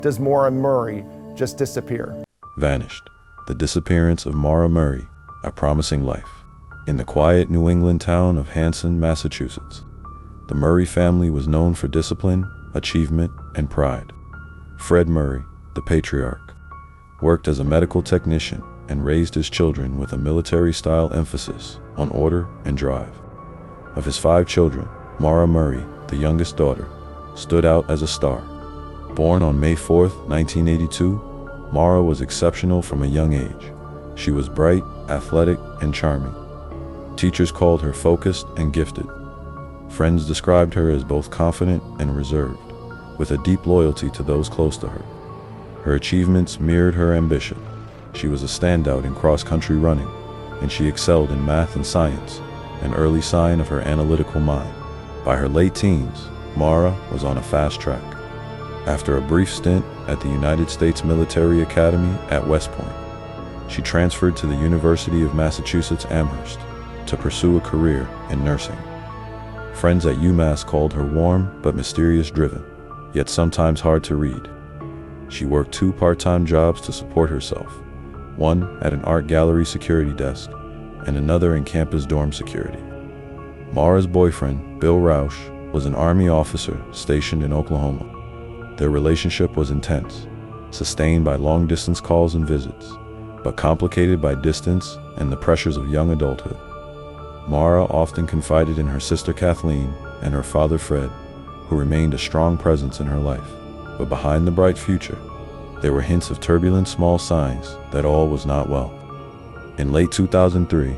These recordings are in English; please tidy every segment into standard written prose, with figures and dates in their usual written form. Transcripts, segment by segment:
does Maura Murray just disappear? Vanished. The disappearance of Maura Murray, a promising life. In the quiet New England town of Hanson, Massachusetts, the Murray family was known for discipline, achievement, and pride. Fred Murray, the patriarch, worked as a medical technician and raised his children with a military-style emphasis on order and drive. Of his 5 children, Maura Murray, the youngest daughter, stood out as a star. Born on May 4, 1982, Maura was exceptional from a young age. She was bright, athletic, and charming. Teachers called her focused and gifted. Friends described her as both confident and reserved, with a deep loyalty to those close to her. Her achievements mirrored her ambition. She was a standout in cross-country running, and she excelled in math and science, an early sign of her analytical mind. By her late teens, Maura was on a fast track. After a brief stint at the United States Military Academy at West Point, she transferred to the University of Massachusetts Amherst to pursue a career in nursing. Friends at UMass called her warm but mysterious driven, yet sometimes hard to read. She worked 2 part-time jobs to support herself, one at an art gallery security desk and another in campus dorm security. Maura's boyfriend, Bill Rausch, was an Army officer stationed in Oklahoma. Their relationship was intense, sustained by long-distance calls and visits, but complicated by distance and the pressures of young adulthood. Maura often confided in her sister Kathleen and her father Fred, who remained a strong presence in her life. But behind the bright future, there were hints of turbulent small signs that all was not well. In late 2003,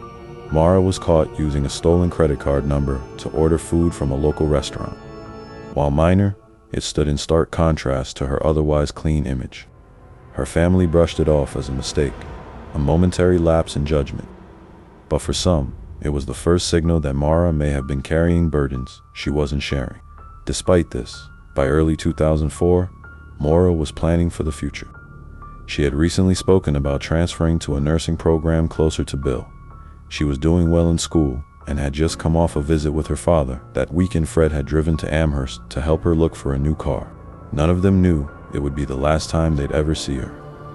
Maura was caught using a stolen credit card number to order food from a local restaurant. While minor, it stood in stark contrast to her otherwise clean image. Her family brushed it off as a mistake, a momentary lapse in judgment. But for some, it was the first signal that Maura may have been carrying burdens she wasn't sharing. Despite this, by early 2004, Maura was planning for the future. She had recently spoken about transferring to a nursing program closer to Bill. She was doing well in school and had just come off a visit with her father. That weekend, Fred had driven to Amherst to help her look for a new car. None of them knew it would be the last time they'd ever see her.